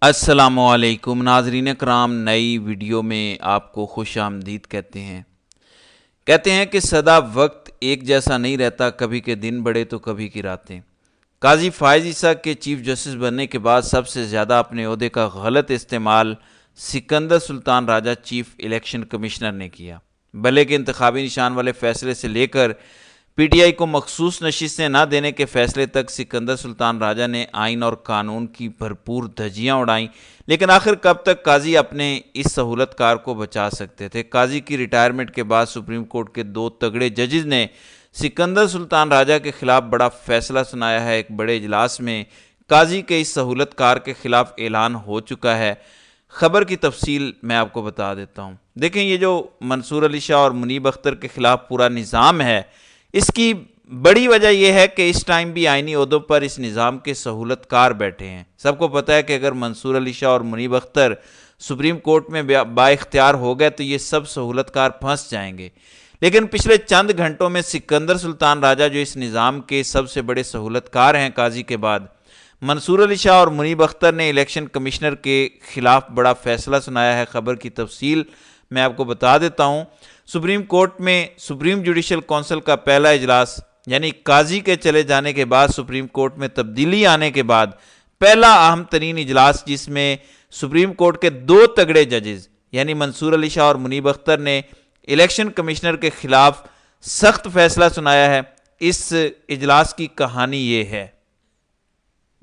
अस्सलामुअलैकुम नाज़रीन कराम, नई वीडियो में आपको खुश आमदीद कहते हैं कि सदा वक्त एक जैसा नहीं रहता, कभी के दिन बड़े तो कभी की रातें। काजी फ़ाइज़ ईसा के चीफ जस्टिस बनने के बाद सबसे ज़्यादा अपने ओहदे का गलत इस्तेमाल Sikandar Sultan Raja chief election commissioner ने किया। भले के इंतखाबी निशान वाले फैसले से लेकर पीटीआई को मखसूस नशिस्तें न देने के फैसले तक सिकंदर सुल्तान राजा ने आइन और कानून की भरपूर धज्जियाँ उड़ाईं, लेकिन आखिर कब तक काजी अपने इस सहूलतकार को बचा सकते थे। काजी की रिटायरमेंट के बाद सुप्रीम कोर्ट के दो तगड़े जजेस ने सिकंदर सुल्तान राजा के खिलाफ बड़ा फैसला सुनाया है। एक बड़े इजलास में काजी के इस सहूलतकार के खिलाफ ऐलान हो चुका है। खबर की तफसील मैं आपको बता देता हूँ। देखें, ये जो मंसूर अली शाह और मुनीब अख्तर के खिलाफ पूरा निज़ाम है, इसकी बड़ी वजह यह है कि इस टाइम भी आइनी ओहदों पर इस निज़ाम के सहूलतकार बैठे हैं। सबको पता है कि अगर मंसूर अली शाह और मुनीब अख्तर सुप्रीम कोर्ट में बाइख्तियार हो गए तो ये सब सहूलतकार फंस जाएंगे। लेकिन पिछले चंद घंटों में सिकंदर सुल्तान राजा, जो इस निज़ाम के सबसे बड़े सहूलतकार हैं काजी के बाद, मंसूर अली शाह और मुनीब अख्तर ने इलेक्शन कमिश्नर के खिलाफ बड़ा फैसला सुनाया है। खबर की तफसील मैं आपको बता देता हूँ। सुप्रीम कोर्ट में सुप्रीम जुडिशल काउंसिल का पहला इजलास, यानी काजी के चले जाने के बाद सुप्रीम कोर्ट में तब्दीली आने के बाद पहला अहम तरीन इजलास, जिसमें सुप्रीम कोर्ट के दो तगड़े जजेस यानी मंसूर अली शाह और मुनीब अख्तर ने इलेक्शन कमिश्नर के खिलाफ सख्त फैसला सुनाया है। इस इजलास की कहानी ये है।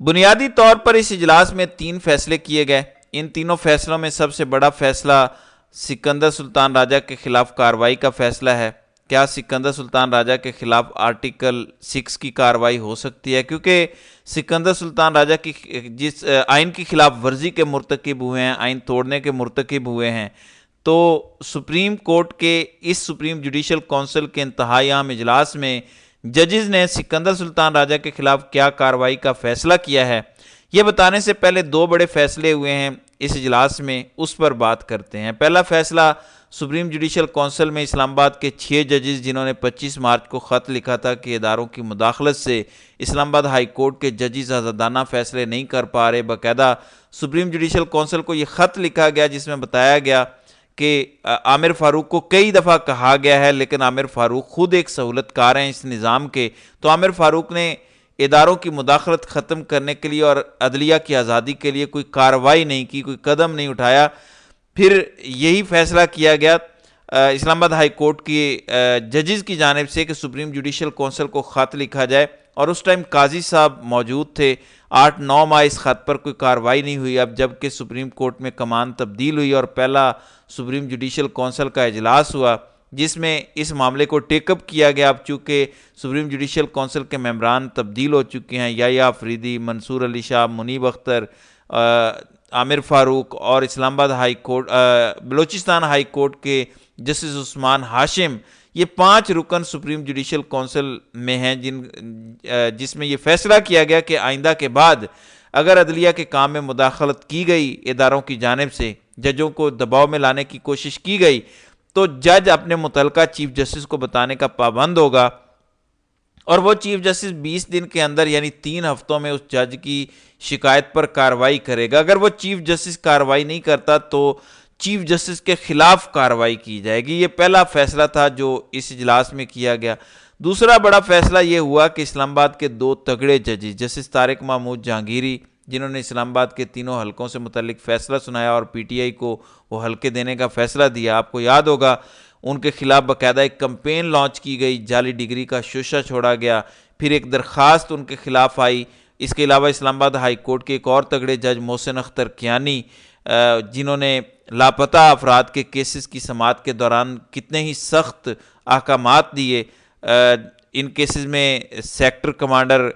बुनियादी तौर पर इस इजलास में 3 फैसले किए गए। इन तीनों फैसलों में सबसे बड़ा फैसला सिकंदर सुल्तान राजा के खिलाफ कार्रवाई का फैसला है। क्या सिकंदर सुल्तान राजा के खिलाफ आर्टिकल 6 की कार्रवाई हो सकती है? क्योंकि सिकंदर सुल्तान राजा की जिस आइन की खिलाफ वर्जी के मुर्तकिब हुए हैं, आइन तोड़ने के मुर्तकिब हुए हैं, तो सुप्रीम कोर्ट के इस सुप्रीम जुडिशल काउंसिल के इंतहाई अहम इजलास में जजेस ने सिकंदर सुल्तान राजा के खिलाफ क्या कार्रवाई का फैसला किया है, यह बताने से पहले 2 बड़े फैसले हुए हैं इस इजलास में, उस पर बात करते हैं। पहला फैसला सुप्रीम जुडिशल काउंसिल में इस्लामाबाद के 6 जजेस, जिन्होंने 25 मार्च को ख़त लिखा था कि इदारों की मुदाखलत से इस्लामाबाद हाई कोर्ट के जजेस आज़ादाना फैसले नहीं कर पा रहे। बाकायदा सुप्रीम जुडिशल काउंसिल को यह ख़त लिखा गया जिसमें बताया गया कि आमिर फ़ारूक को कई दफ़ा कहा गया है, लेकिन आमिर फ़ारूक खुद एक सहूलतकार हैं इस निज़ाम के, तो आमिर फ़ारूक ने इदारों की मुदाखलत ख़त्म करने के लिए और अदलिया की आज़ादी के लिए कोई कार्रवाई नहीं की, कोई कदम नहीं उठाया। फिर यही फैसला किया गया इस्लामाबाद हाई कोर्ट की जजेस की जानिब से कि सुप्रीम जुडिशल काउंसिल को ख़त लिखा जाए, और उस टाइम काजी साहब मौजूद थे। 8-9 माह इस ख़त पर कोई कार्रवाई नहीं हुई। अब जबकि सुप्रीम कोर्ट में कमान तब्दील हुई और पहला सुप्रीम जुडिशल काउंसिल का इजलास हुआ जिसमें इस मामले को टेकअप किया गया। अब चूँकि सुप्रीम जुडिशल काउंसिल के मेंबरान तब्दील हो चुके हैं, याया अफरीदी, मंसूर अली शाह, मुनीब अख्तर, आमिर फ़ारूक और Islamabad high court Balochistan high court के जस्टिस उस्मान हाशिम, ये 5 रुकन सुप्रीम जुडिशल काउंसिल में हैं जिसमें यह फैसला किया गया कि आइंदा के बाद अगर अदलिया के काम में मुदाखलत की गई इदारों की जानिब से, जजों को दबाव में लाने की कोशिश की गई, तो जज अपने मुतलका चीफ जस्टिस को बताने का पाबंद होगा, और वो चीफ जस्टिस 20 दिन के अंदर यानी 3 हफ्तों में उस जज की शिकायत पर कार्रवाई करेगा। अगर वो चीफ जस्टिस कार्रवाई नहीं करता तो चीफ जस्टिस के खिलाफ कार्रवाई की जाएगी। ये पहला फैसला था जो इस इजलास में किया गया। दूसरा बड़ा फैसला ये हुआ कि इस्लामाबाद के 2 तगड़े जजेस जस्टिस तारिक महमूद जहांगीरी, जिन्होंने इस्लामाबाद के तीनों हलकों से मुतल्लिक फैसला सुनाया और पीटीआई को वो हलके देने का फैसला दिया, आपको याद होगा उनके खिलाफ बाकायदा एक कंपेन लॉन्च की गई, जाली डिग्री का शोशा छोड़ा गया, फिर एक दरख्वास्त उनके खिलाफ आई। इसके अलावा इस्लामाबाद हाई कोर्ट के एक और तगड़े जज मोहसिन अख्तर कियानी, जिन्होंने लापता अफराद के केसेस की समाअत के दौरान कितने ही सख्त अहकामात दिए। इन केसेस में सेक्टर कमांडर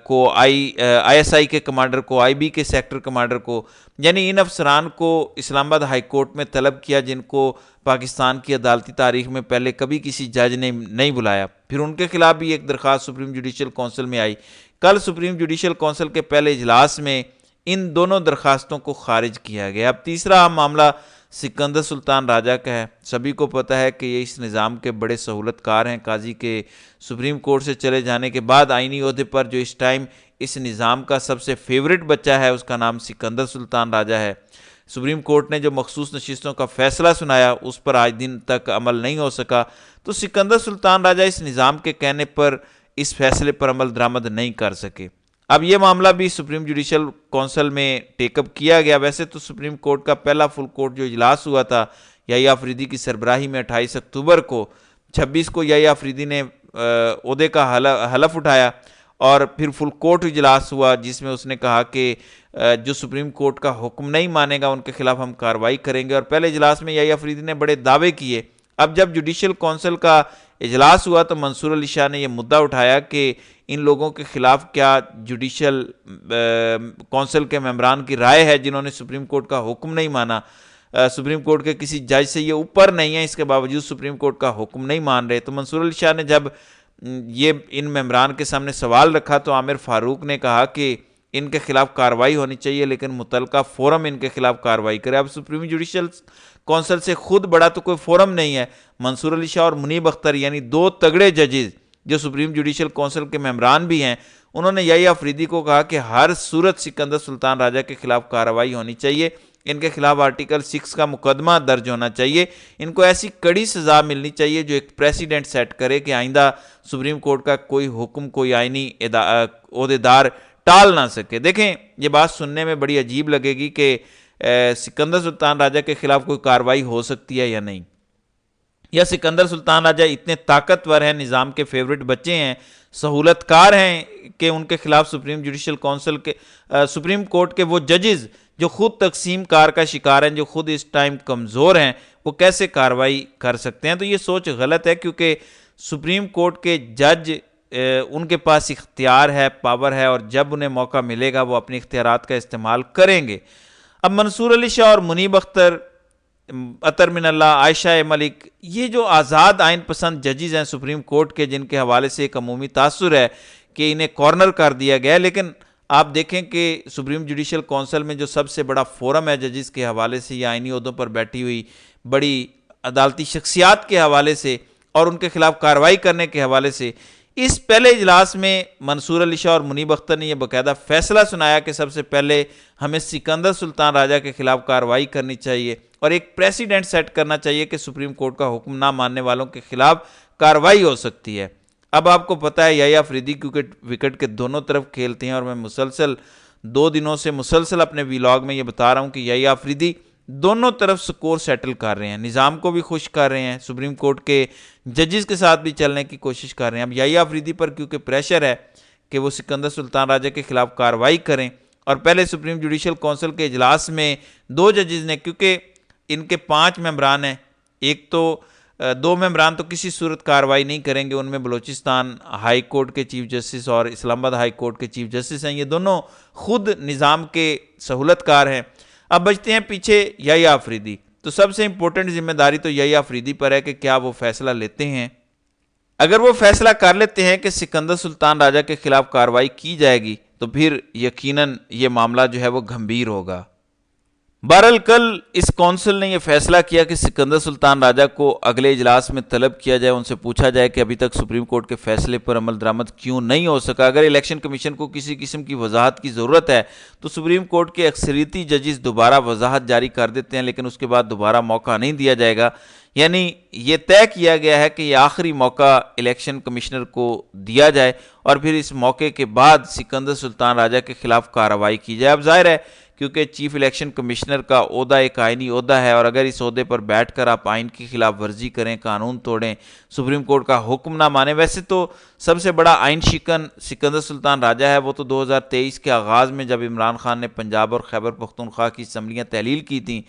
को ISI के कमांडर को, IB के सेक्टर कमांडर को, यानी इन अफसरान को इस्लामाबाद हाई कोर्ट में तलब किया जिनको पाकिस्तान की अदालती तारीख में पहले कभी किसी जज ने नहीं बुलाया। फिर उनके खिलाफ भी एक दरख्वास्त सुप्रीम जुडिशल काउंसिल में आई। कल सुप्रीम जुडिशल काउंसिल के पहले इजलास में इन दोनों दरखास्तों को खारिज किया गया। अब तीसरा मामला सिकंदर सुल्तान राजा का है। सभी को पता है कि ये इस निज़ाम के बड़े सहूलतकार हैं। काजी के सुप्रीम कोर्ट से चले जाने के बाद आइनी ओहदे पर जो इस टाइम इस निज़ाम का सबसे फेवरेट बच्चा है, उसका नाम सिकंदर सुल्तान राजा है। सुप्रीम कोर्ट ने जो मखसूस नशिस्तों का फैसला सुनाया उस पर आज दिन तक अमल नहीं हो सका, तो सिकंदर सुल्तान राजा इस निज़ाम के कहने पर इस फैसले पर अमल दरामद नहीं कर सके। अब ये मामला भी सुप्रीम जुडिशल काउंसिल में टेकअप किया गया। वैसे तो सुप्रीम कोर्ट का पहला फुल कोर्ट जो इजलास हुआ था याहिया अफरीदी की सरबराही में 28 अक्टूबर को, 26 को याहिया अफरीदी ने ओहदे का हलफ उठाया और फिर फुल कोर्ट इजलास हुआ जिसमें उसने कहा कि जो सुप्रीम कोर्ट का हुक्म नहीं मानेगा उनके खिलाफ हम कार्रवाई करेंगे। और पहले इजलास में याहिया अफरीदी ने बड़े दावे किए। अब जब जुडिशल काउंसिल का इजलास हुआ तो मंसूर अली शाह ने यह मुद्दा उठाया कि इन लोगों के खिलाफ क्या जुडिशल काउंसिल के मेंबरान की राय है जिन्होंने सुप्रीम कोर्ट का हुक्म नहीं माना, सुप्रीम कोर्ट के किसी जज से ये ऊपर नहीं है, इसके बावजूद सुप्रीम कोर्ट का हुक्म नहीं मान रहे। तो मंसूर अली शाह ने जब ये इन मेंबरान के सामने सवाल रखा तो आमिर फारूक ने कहा कि इनके खिलाफ कार्रवाई होनी चाहिए लेकिन मुतलका फोरम इनके खिलाफ कार्रवाई करे। अब सुप्रीम जुडिशल काउंसिल से खुद बड़ा तो कोई फोरम नहीं है। मंसूर अली शाह और मुनीब अख्तर यानी दो तगड़े जजेस जो सुप्रीम जुडिशल काउंसिल के मेंबरान भी हैं, उन्होंने याहिया अफरीदी को कहा कि हर सूरत सिकंदर सुल्तान राजा के खिलाफ कार्रवाई होनी चाहिए, इनके खिलाफ आर्टिकल 6 का मुकदमा दर्ज होना चाहिए, इनको ऐसी कड़ी सज़ा मिलनी चाहिए जो एक प्रेसिडेंट सेट करे कि आइंदा सुप्रीम कोर्ट का कोई हुक्म कोई आइनी ओहदेदार टाल ना सके। देखें, ये बात सुनने में बड़ी अजीब लगेगी कि सिकंदर सुल्तान राजा के खिलाफ कोई कार्रवाई हो सकती है या नहीं, या सिकंदर सुल्तान राजा इतने ताकतवर हैं, निज़ाम के फेवरेट बच्चे हैं, सहूलतकार हैं कि उनके खिलाफ सुप्रीम जुडिशल काउंसिल के सुप्रीम कोर्ट के वो जजेस जो खुद तकसीम कार का शिकार हैं, जो खुद इस टाइम कमज़ोर हैं, वो कैसे कार्रवाई कर सकते हैं। तो ये सोच गलत है क्योंकि सुप्रीम कोर्ट के जज उनके पास इख्तियार है, पावर है और जब उन्हें मौका मिलेगा वो अपने इख्तियारात का इस्तेमाल करेंगे। अब मंसूर अली शाह और मुनीब अख्तर, अतर मिनल्ला, आयशा मलिक, ये जो आज़ाद आइन पसंद जजेस हैं सुप्रीम कोर्ट के, जिनके हवाले से एक अमूमी तासुर है कि इन्हें कॉर्नर कर दिया गया है, लेकिन आप देखें कि सुप्रीम जुडिशल काउंसिल में जो सबसे बड़ा फोरम है जजेस के हवाले से या आइनी ओहदों पर बैठी हुई बड़ी अदालती शख्सियात के हवाले से और उनके खिलाफ कार्रवाई करने के हवाले से, इस पहले इजलास में मंसूर अली शाह और मुनीब अख्तर ने यह बाकायदा फैसला सुनाया कि सबसे पहले हमें सिकंदर सुल्तान राजा के खिलाफ कार्रवाई करनी चाहिए और एक प्रेसिडेंट सेट करना चाहिए कि सुप्रीम कोर्ट का हुक्म ना मानने वालों के खिलाफ कार्रवाई हो सकती है। अब आपको पता है याहिया अफरीदी क्योंकि विकेट के दोनों तरफ खेलते हैं और मैं मुसलसल 2 दिनों से मुसलसल अपने व्लॉग में ये बता रहा हूँ कि याहिया अफरीदी दोनों तरफ स्कोर सेटल कर रहे हैं, निज़ाम को भी खुश कर रहे हैं, सुप्रीम कोर्ट के जजेस के साथ भी चलने की कोशिश कर रहे हैं। अब याहिया अफरीदी पर क्योंकि प्रेशर है कि वो सिकंदर सुल्तान राजा के खिलाफ कार्रवाई करें और पहले सुप्रीम जुडिशल काउंसिल के इजलास में 2 जजेस ने, क्योंकि इनके 5 मेंबरान हैं, एक तो 2 मेंबरान तो किसी सूरत कार्रवाई नहीं करेंगे, उनमें बलूचिस्तान हाई कोर्ट के चीफ जस्टिस और इस्लामाबाद हाई कोर्ट के चीफ जस्टिस हैं, ये दोनों खुद निज़ाम के सहूलतकार हैं। अब बचते हैं पीछे याहिया अफरीदी, तो सबसे इंपॉर्टेंट जिम्मेदारी तो याहिया अफरीदी पर है कि क्या वो फैसला लेते हैं। अगर वो फैसला कर लेते हैं कि सिकंदर सुल्तान राजा के खिलाफ कार्रवाई की जाएगी तो फिर यकीनन ये मामला जो है वो गंभीर होगा। बहरहाल कल इस काउंसिल ने यह फैसला किया कि सिकंदर सुल्तान राजा को अगले इजलास में तलब किया जाए, उनसे पूछा जाए कि अभी तक सुप्रीम कोर्ट के फैसले पर अमल दरामद क्यों नहीं हो सका। अगर इलेक्शन कमीशन को किसी किस्म की वजाहत की ज़रूरत है तो सुप्रीम कोर्ट के अक्सरियती जजेस दोबारा वजाहत जारी कर देते हैं, लेकिन उसके बाद दोबारा मौका नहीं दिया जाएगा। यानी ये तय किया गया है कि ये आखिरी मौका इलेक्शन कमिश्नर को दिया जाए और फिर इस मौके के बाद सिकंदर सुल्तान राजा के खिलाफ कार्रवाई की जाए। अब जाहिर है क्योंकि चीफ इलेक्शन कमिश्नर का ओहदा एक आइनी ओहदा है और अगर इस ओहदे पर बैठकर आप आइन की खिलाफ वर्जी करें, कानून तोड़ें, सुप्रीम कोर्ट का हुक्म ना माने। वैसे तो सबसे बड़ा आइन शिकन सिकंदर सुल्तान राजा है, वो तो 2023 के आगाज़ में जब इमरान खान ने पंजाब और खैबर पख्तूनख्वा की असम्बलियाँ तहलील की थी,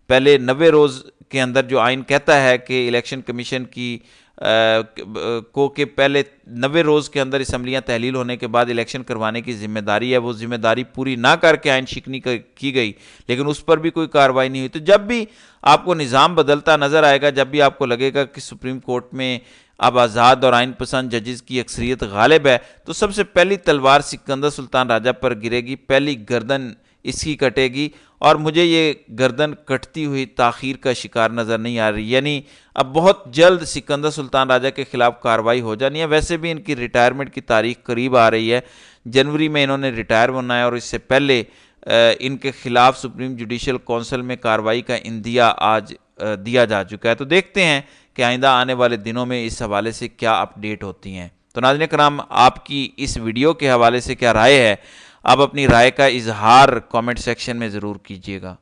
पहले 90 रोज़ के अंदर जो आइन कहता है कि इलेक्शन कमीशन की को के पहले 90 रोज़ के अंदर असम्बलियाँ तहलील होने के बाद इलेक्शन करवाने की जिम्मेदारी है, वो जिम्मेदारी पूरी ना करके आइन शिकनी की गई, लेकिन उस पर भी कोई कार्रवाई नहीं हुई। तो जब भी आपको निज़ाम बदलता नज़र आएगा, जब भी आपको लगेगा कि सुप्रीम कोर्ट में अब आज़ाद और आइन पसंद जजेस की अक्सरियत गालिब है, तो सबसे पहली तलवार सिकंदर सुल्तान राजा पर गिरेगी, पहली गर्दन इसकी कटेगी और मुझे ये गर्दन कटती हुई ताख़ीर का शिकार नज़र नहीं आ रही। यानी अब बहुत जल्द सिकंदर सुल्तान राजा के खिलाफ कार्रवाई हो जानी है। वैसे भी इनकी रिटायरमेंट की तारीख करीब आ रही है, जनवरी में इन्होंने रिटायर होना है और इससे पहले इनके खिलाफ सुप्रीम जुडिशल काउंसिल में कार्रवाई का इंदिया आज दिया जा चुका है। तो देखते हैं कि आइंदा आने वाले दिनों में इस हवाले से क्या अपडेट होती हैं। तो नाज़रीन कराम, आपकी इस वीडियो के हवाले से क्या राय है? आप अपनी राय का इजहार कमेंट सेक्शन में ज़रूर कीजिएगा।